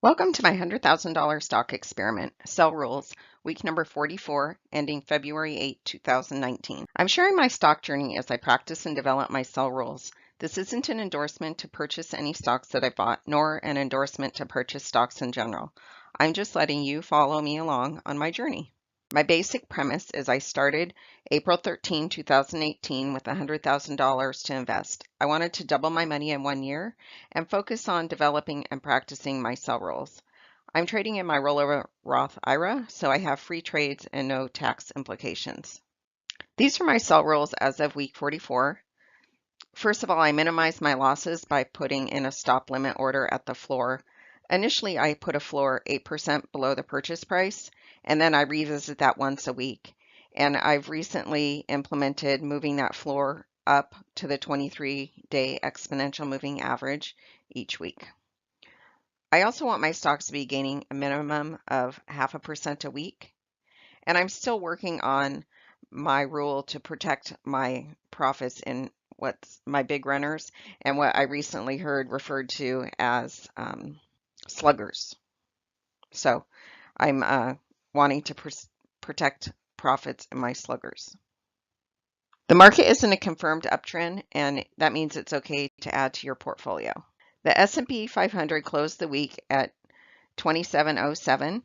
Welcome to my $100,000 stock experiment, Sell Rules, week number 44, ending February 8, 2019. I'm sharing my stock journey as I practice and develop my sell rules. This isn't an endorsement to purchase any stocks that I bought, nor an endorsement to purchase stocks in general. I'm just letting you follow me along on my journey. My basic premise is I started April 13, 2018 with $100,000 to invest. I wanted to double my money in 1 year and focus on developing and practicing my sell rules. I'm trading in my rollover Roth IRA, so I have free trades and no tax implications. These are my sell rules as of week 44. First of all, I minimize my losses by putting in a stop limit order at the floor. Initially, I put a floor 8% below the purchase price, and then I revisit that once a week. And I've recently implemented moving that floor up to the 23-day exponential moving average each week. I also want my stocks to be gaining a minimum of 0.5% a week. And I'm still working on my rule to protect my profits in what's my big runners and what I recently heard referred to as sluggers. So I'm wanting to protect profits in my sluggers. The market is in a confirmed uptrend, and that means it's okay to add to your portfolio. The S&P 500 closed the week at 2707.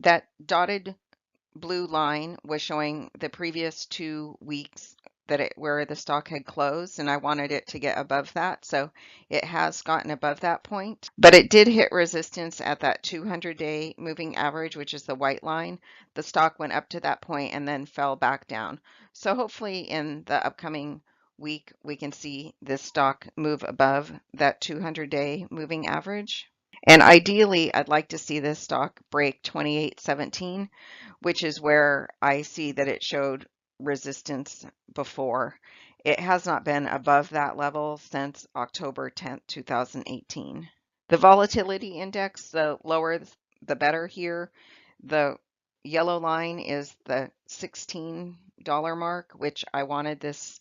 That dotted blue line was showing the previous 2 weeks where the stock had closed, and I wanted it to get above that, so it has gotten above that point, but it did hit resistance at that 200-day moving average, which is the white line. The stock went up to that point and then fell back down. So hopefully in the upcoming week we can see this stock move above that 200-day moving average. And ideally, I'd like to see this stock break 28.17, which is where I see that it showed resistance before. It has not been above that level since October 10th, 2018. The volatility index, the lower the better here. The yellow line is the $16 mark, which I wanted this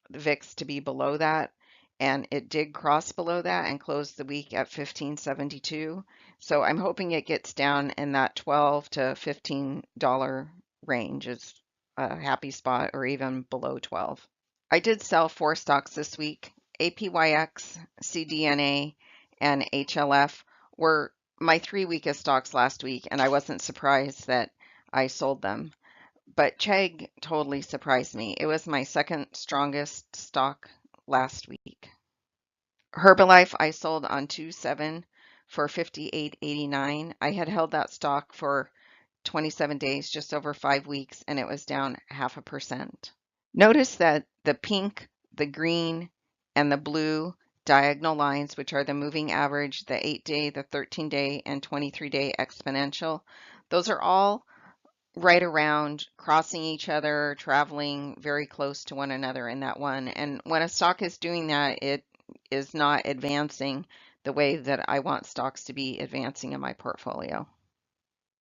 VIX to be below that, and it did cross below that and close the week at 1572. So I'm hoping it gets down in that $12 to $15 range is a happy spot, or even below 12. I did sell 4 stocks this week. APYX, CDNA, and HLF were my 3 weakest stocks last week, and I wasn't surprised that I sold them. But Chegg totally surprised me. It was my second strongest stock last week. Herbalife I sold on 2/7 for $58.89. I had held that stock for 27 days, just over 5 weeks, and it was down 0.5%. Notice that the pink, the green, and the blue diagonal lines, which are the moving average, the 8-day, the 13-day, and 23-day exponential, those are all right around crossing each other, traveling very close to one another in that one. And when a stock is doing that, it is not advancing the way that I want stocks to be advancing in my portfolio.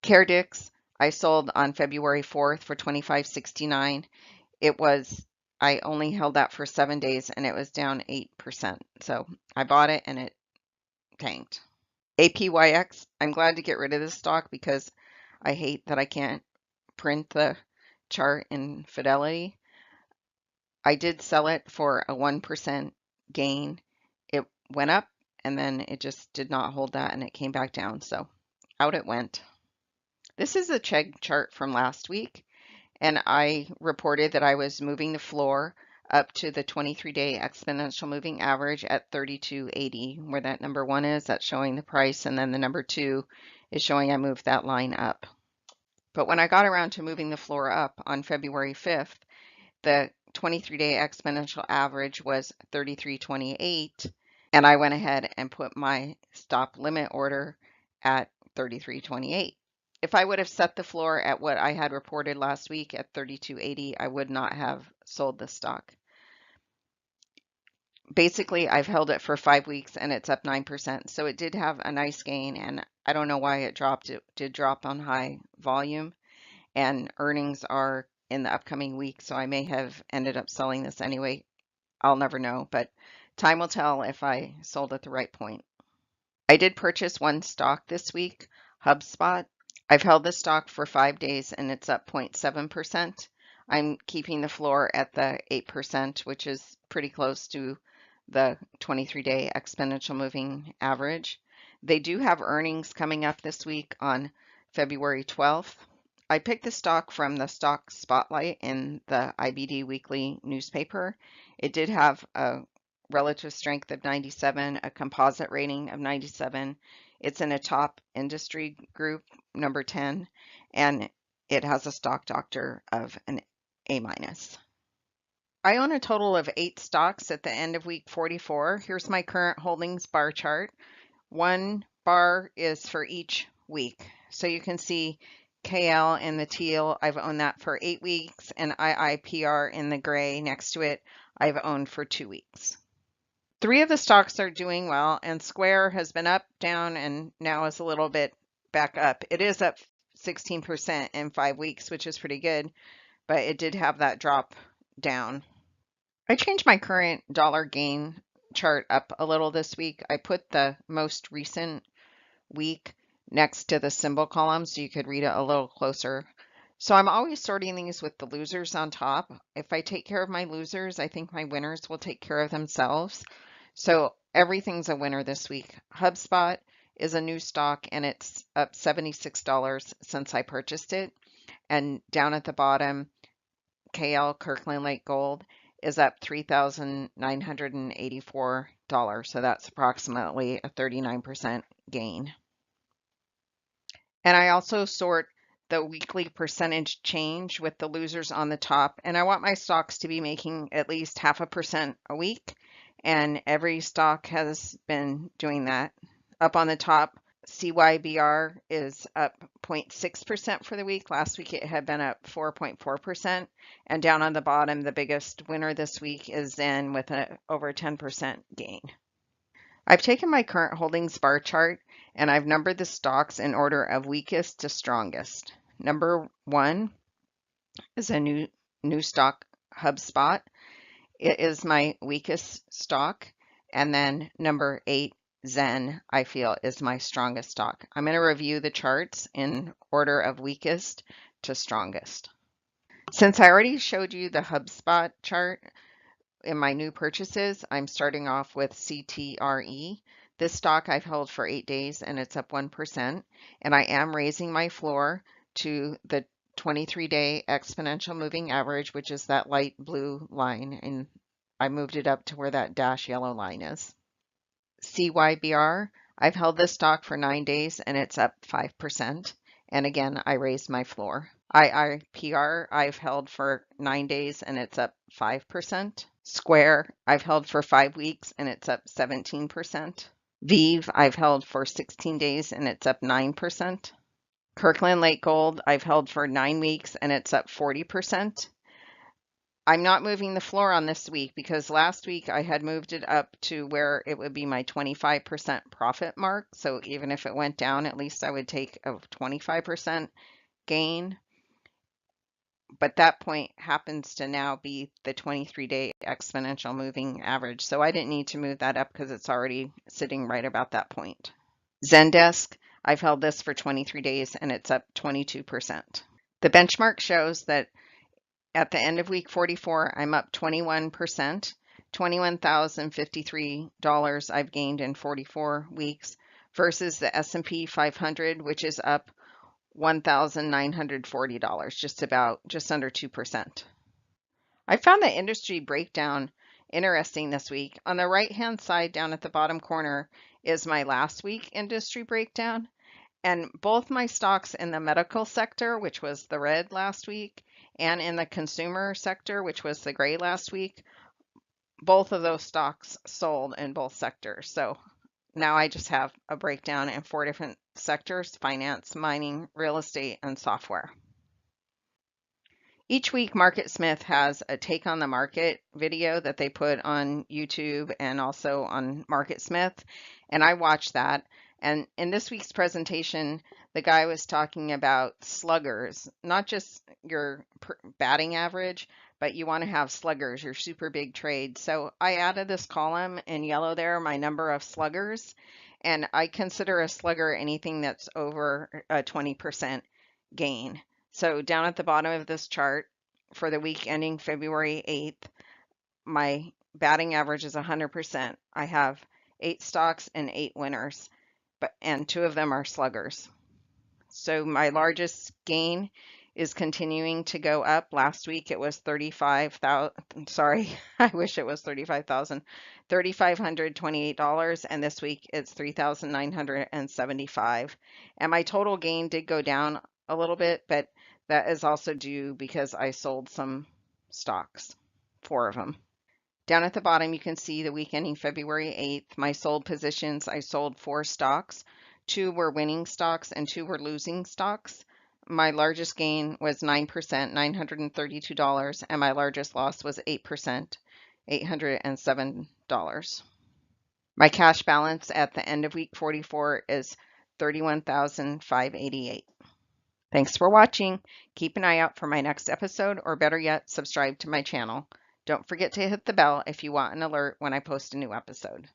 CareDx, I sold on February 4th for $25.69. I only held that for 7 days and it was down 8%. So I bought it and it tanked. APYX, I'm glad to get rid of this stock because I hate that I can't print the chart in Fidelity. I did sell it for a 1% gain. It went up and then it just did not hold that and it came back down. So out it went. This is a Chegg chart from last week, and I reported that I was moving the floor up to the 23-day exponential moving average at 32.80, where that number 1 is. That's showing the price, and then the number 2 is showing I moved that line up. But when I got around to moving the floor up on February 5th, the 23-day exponential average was 33.28, and I went ahead and put my stop limit order at 33.28. If I would have set the floor at what I had reported last week at 32.80, I would not have sold the stock. Basically, I've held it for 5 weeks and it's up 9%. So it did have a nice gain, and I don't know why it dropped. It did drop on high volume, and earnings are in the upcoming week, so I may have ended up selling this anyway. I'll never know, but time will tell if I sold at the right point. I did purchase one stock this week, HubSpot. I've held this stock for 5 days and it's up 0.7%. I'm keeping the floor at the 8%, which is pretty close to the 23-day exponential moving average. They do have earnings coming up this week on February 12th. I picked the stock from the stock spotlight in the IBD weekly newspaper. It did have a relative strength of 97, a composite rating of 97. It's in a top industry group, number 10, and it has a stock doctor of an A minus. I own a total of 8 stocks at the end of week 44. Here's my current holdings bar chart. One bar is for each week. So you can see KL in the teal, I've owned that for 8 weeks, and IIPR in the gray next to it, I've owned for 2 weeks. 3 of the stocks are doing well, and Square has been up, down, and now is a little bit back up. It is up 16% in 5 weeks, which is pretty good, but it did have that drop down. I changed my current dollar gain chart up a little this week. I put the most recent week next to the symbol column so you could read it a little closer. So I'm always sorting these with the losers on top. If I take care of my losers, I think my winners will take care of themselves. So everything's a winner this week. HubSpot is a new stock and it's up $76 since I purchased it. And down at the bottom, KL Kirkland Lake Gold is up $3,984. So that's approximately a 39% gain. And I also sort the weekly percentage change with the losers on the top. And I want my stocks to be making at least 0.5% a week. And every stock has been doing that. Up on the top, CYBR is up 0.6% for the week. Last week it had been up 4.4%. And down on the bottom, the biggest winner this week is Zen with an over 10% gain. I've taken my current holdings bar chart and I've numbered the stocks in order of weakest to strongest. Number 1 is a new stock, HubSpot. It is my weakest stock. And then number 8, Zen, I feel is my strongest stock. I'm going to review the charts in order of weakest to strongest. Since I already showed you the HubSpot chart in my new purchases, I'm starting off with CTRE. This stock I've held for 8 days and it's up 1%. And I am raising my floor to the 23-day exponential moving average, which is that light blue line, and I moved it up to where that dash yellow line is. CYBR, I've held this stock for 9 days and it's up 5. And again, I raised my floor. IIPR, I've held for 9 days and it's up 5. Square, I've held for 5 weeks and it's up 17%. Vive, I've held for 16 days and it's up 9%. Kirkland Lake Gold, I've held for 9 weeks and it's up 40%. I'm not moving the floor on this week because last week I had moved it up to where it would be my 25% profit mark. So even if it went down, at least I would take a 25% gain. But that point happens to now be the 23-day exponential moving average. So I didn't need to move that up because it's already sitting right about that point. Zendesk, I've held this for 23 days and it's up 22%. The benchmark shows that at the end of week 44, I'm up 21%, $21,053 I've gained in 44 weeks versus the S&P 500, which is up $1,940, just under 2%. I found the industry breakdown interesting this week. On the right-hand side down at the bottom corner is my last week industry breakdown. And both my stocks in the medical sector, which was the red last week, and in the consumer sector, which was the gray last week, both of those stocks sold in both sectors. So now I just have a breakdown in 4 different sectors: finance, mining, real estate, and software. Each week, MarketSmith has a take on the market video that they put on YouTube and also on MarketSmith, and I watch that. And in this week's presentation, the guy was talking about sluggers, not just your batting average, but you want to have sluggers, your super big trades. So I added this column in yellow there, my number of sluggers. And I consider a slugger anything that's over a 20% gain. So down at the bottom of this chart for the week ending February 8th, my batting average is 100%. I have 8 stocks and 8 winners, and 2 of them are sluggers. So my largest gain is continuing to go up. Last week it was 35,000, sorry, I wish it was 35,000, $3,528, and this week it's 3,975. And my total gain did go down a little bit, but that is also due because I sold some stocks, 4 of them. Down at the bottom, you can see the week ending February 8th, my sold positions. I sold 4 stocks. 2 were winning stocks and 2 were losing stocks. My largest gain was 9%, $932, and my largest loss was 8%, $807. My cash balance at the end of week 44 is $31,588. Thanks for watching. Keep an eye out for my next episode, or better yet, subscribe to my channel. Don't forget to hit the bell if you want an alert when I post a new episode.